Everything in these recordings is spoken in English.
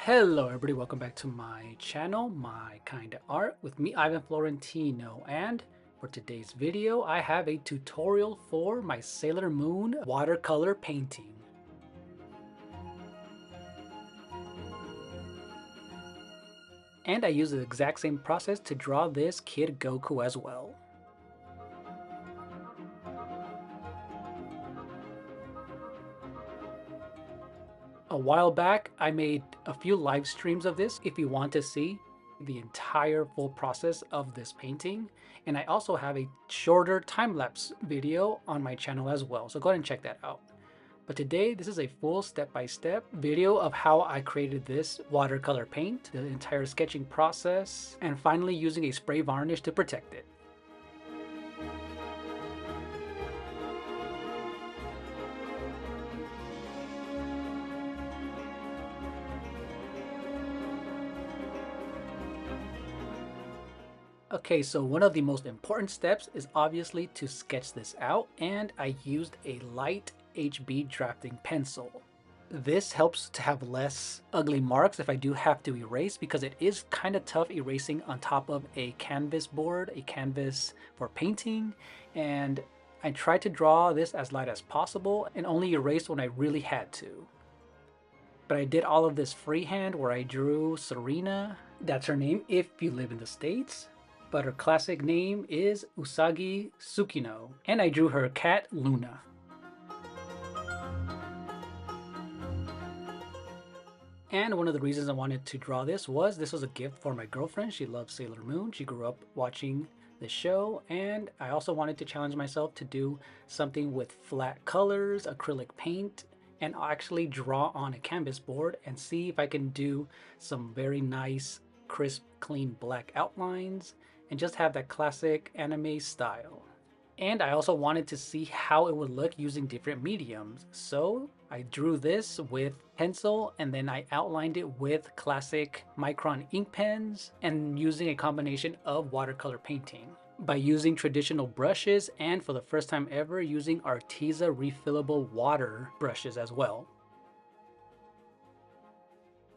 Hello everybody, welcome back to my channel, My Kinda Art, with me, Ivan Florentino, and for today's video, I have a tutorial for my Sailor Moon watercolor painting. And I use the exact same process to draw this Kid Goku as well. A while back, I made a few live streams of this if you want to see the entire full process of this painting. And I also have a shorter time-lapse video on my channel as well, so go ahead and check that out. But today, this is a full step-by-step video of how I created this watercolor paint, the entire sketching process, and finally using a spray varnish to protect it. Okay, so one of the most important steps is obviously to sketch this out, and I used a light HB drafting pencil. This helps to have less ugly marks if I do have to erase, because it is kind of tough erasing on top of a canvas board, a canvas for painting, and I tried to draw this as light as possible and only erased when I really had to. But I did all of this freehand where I drew Serena, that's her name if you live in the States, but her classic name is Usagi Tsukino, and I drew her cat Luna. And one of the reasons I wanted to draw this was a gift for my girlfriend. She loves Sailor Moon. She grew up watching the show, and I also wanted to challenge myself to do something with flat colors, acrylic paint, and actually draw on a canvas board and see if I can do some very nice, crisp, clean black outlines and just have that classic anime style. And I also wanted to see how it would look using different mediums. So I drew this with pencil and then I outlined it with classic micron ink pens and using a combination of watercolor painting by using traditional brushes, and for the first time ever using Arteza refillable water brushes as well.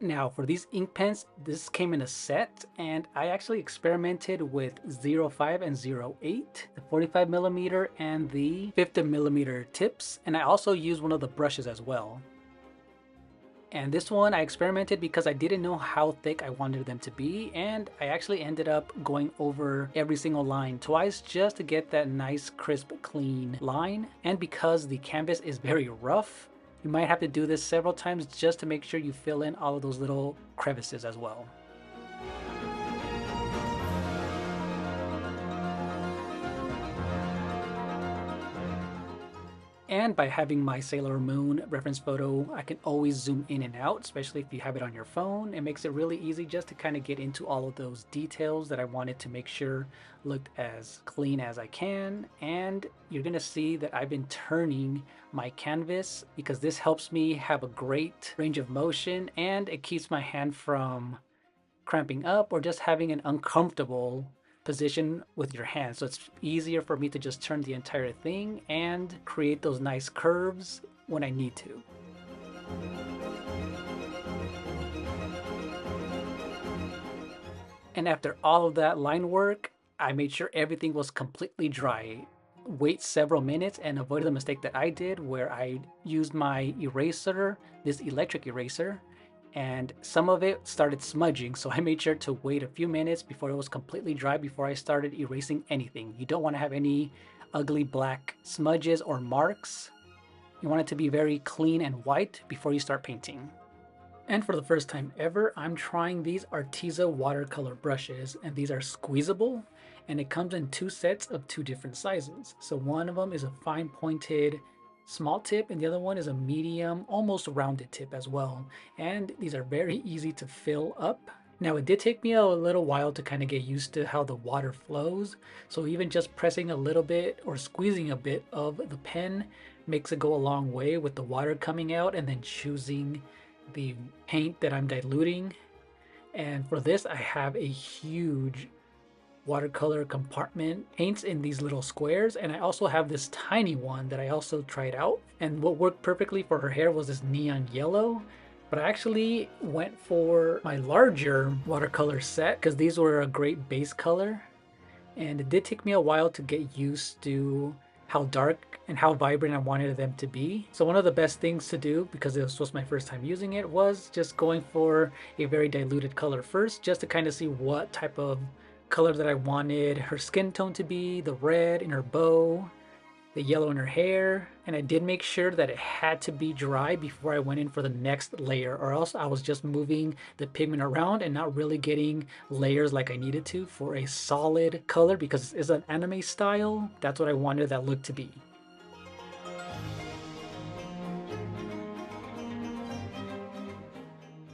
Now for these ink pens, this came in a set, and I actually experimented with 05 and 08, the 45mm and the 50mm tips, and I also used one of the brushes as well. And this one I experimented because I didn't know how thick I wanted them to be, and I actually ended up going over every single line twice just to get that nice crisp clean line. And because the canvas is very rough, you might have to do this several times just to make sure you fill in all of those little crevices as well. And by having my Sailor Moon reference photo, I can always zoom in and out, especially if you have it on your phone. It makes it really easy just to kind of get into all of those details that I wanted to make sure looked as clean as I can. And you're gonna see that I've been turning my canvas because this helps me have a great range of motion, and it keeps my hand from cramping up or just having an uncomfortable position with your hand. So it's easier for me to just turn the entire thing and create those nice curves when I need to. And after all of that line work, I made sure everything was completely dry. Wait several minutes and avoid the mistake that I did where I used my eraser, this electric eraser, and some of it started smudging, so I made sure to wait a few minutes before it was completely dry before I started erasing anything. You don't want to have any ugly black smudges or marks. You want it to be very clean and white before you start painting. And for the first time ever, I'm trying these Arteza watercolor brushes, and these are squeezable, and it comes in two sets of two different sizes. So one of them is a fine pointed small tip, and the other one is a medium, almost rounded tip as well. And these are very easy to fill up. Now it did take me a little while to kind of get used to how the water flows. So even just pressing a little bit or squeezing a bit of the pen makes it go a long way with the water coming out, and then choosing the paint that I'm diluting. And for this, I have a huge watercolor compartment paints in these little squares, and I also have this tiny one that I also tried out, and what worked perfectly for her hair was this neon yellow. But I actually went for my larger watercolor set because these were a great base color. And it did take me a while to get used to how dark and how vibrant I wanted them to be. So one of the best things to do, because this was my first time using it, was just going for a very diluted color first, just to kind of see what type of color that I wanted her skin tone to be, the red in her bow, the yellow in her hair, and I did make sure that it had to be dry before I went in for the next layer, or else I was just moving the pigment around and not really getting layers like I needed to for a solid color, because it's an anime style. That's what I wanted that look to be.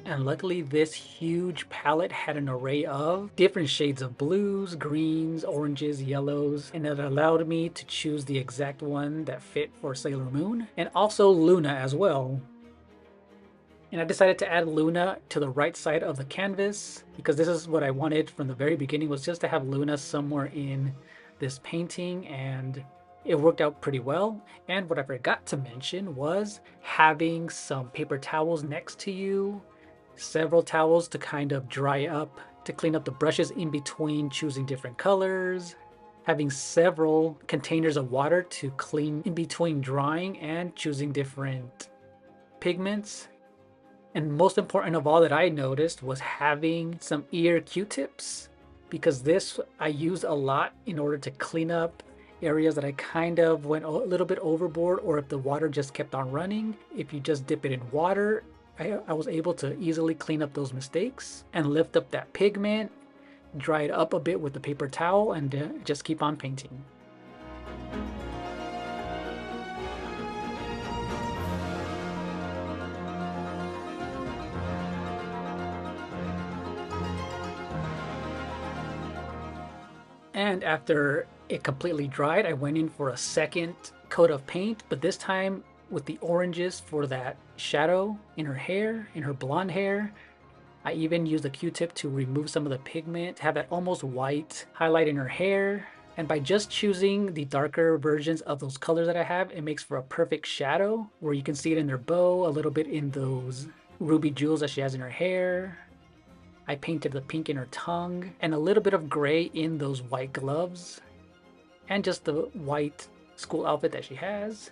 And luckily this huge palette had an array of different shades of blues, greens, oranges, yellows, and it allowed me to choose the exact one that fit for Sailor Moon, and also Luna as well. And I decided to add Luna to the right side of the canvas because this is what I wanted from the very beginning, was just to have Luna somewhere in this painting, and it worked out pretty well. And what I forgot to mention was having some paper towels next to you, several towels to kind of dry up, to clean up the brushes in between choosing different colors, having several containers of water to clean in between drying and choosing different pigments. And most important of all that I noticed was having some ear Q-tips, because this I use a lot in order to clean up areas that I kind of went a little bit overboard, or if the water just kept on running. If you just dip it in water, I was able to easily clean up those mistakes and lift up that pigment, dry it up a bit with the paper towel, and just keep on painting. And after it completely dried, I went in for a second coat of paint, but this time with the oranges for that shadow in her hair, in her blonde hair. I even used a Q-tip to remove some of the pigment, have that almost white highlight in her hair. And by just choosing the darker versions of those colors that I have, it makes for a perfect shadow where you can see it in her bow, a little bit in those ruby jewels that she has in her hair. I painted the pink in her tongue and a little bit of gray in those white gloves and just the white school outfit that she has.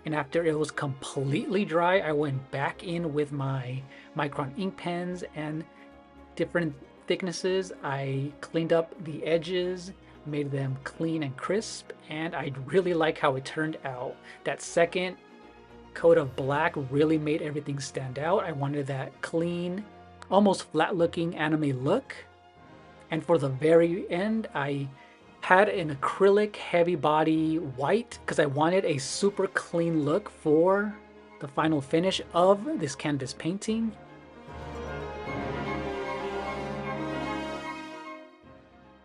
And after it was completely dry, I went back in with my Micron ink pens and different thicknesses. I cleaned up the edges, made them clean and crisp, and I really like how it turned out. That second coat of black really made everything stand out. I wanted that clean, almost flat looking anime look. And for the very end, I had an acrylic heavy body white because I wanted a super clean look for the final finish of this canvas painting.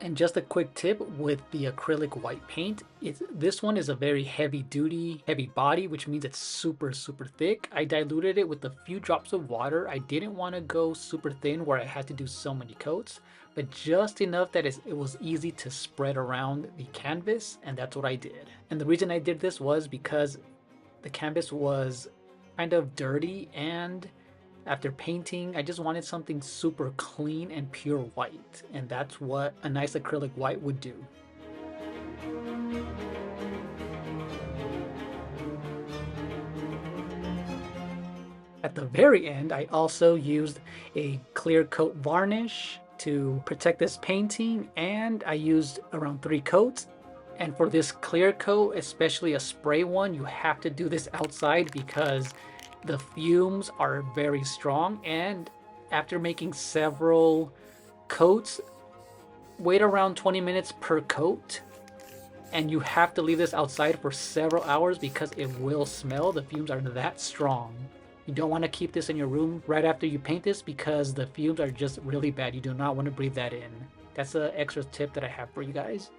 And just a quick tip with the acrylic white paint, this one is a very heavy duty, heavy body, which means it's super thick. I diluted it with a few drops of water. I didn't want to go super thin where I had to do so many coats, but just enough that it was easy to spread around the canvas, and that's what I did. And the reason I did this was because the canvas was kind of dirty, and after painting, I just wanted something super clean and pure white, and that's what a nice acrylic white would do. At the very end, I also used a clear coat varnish to protect this painting, and I used around 3 coats. And for this clear coat, especially a spray one, you have to do this outside because the fumes are very strong, and after making several coats, wait around 20 minutes per coat, and you have to leave this outside for several hours because it will smell. The fumes are that strong. You don't want to keep this in your room right after you paint this because the fumes are just really bad. You do not want to breathe that in. That's an extra tip that I have for you guys.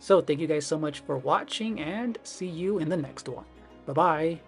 So thank you guys so much for watching and see you in the next one. Bye bye.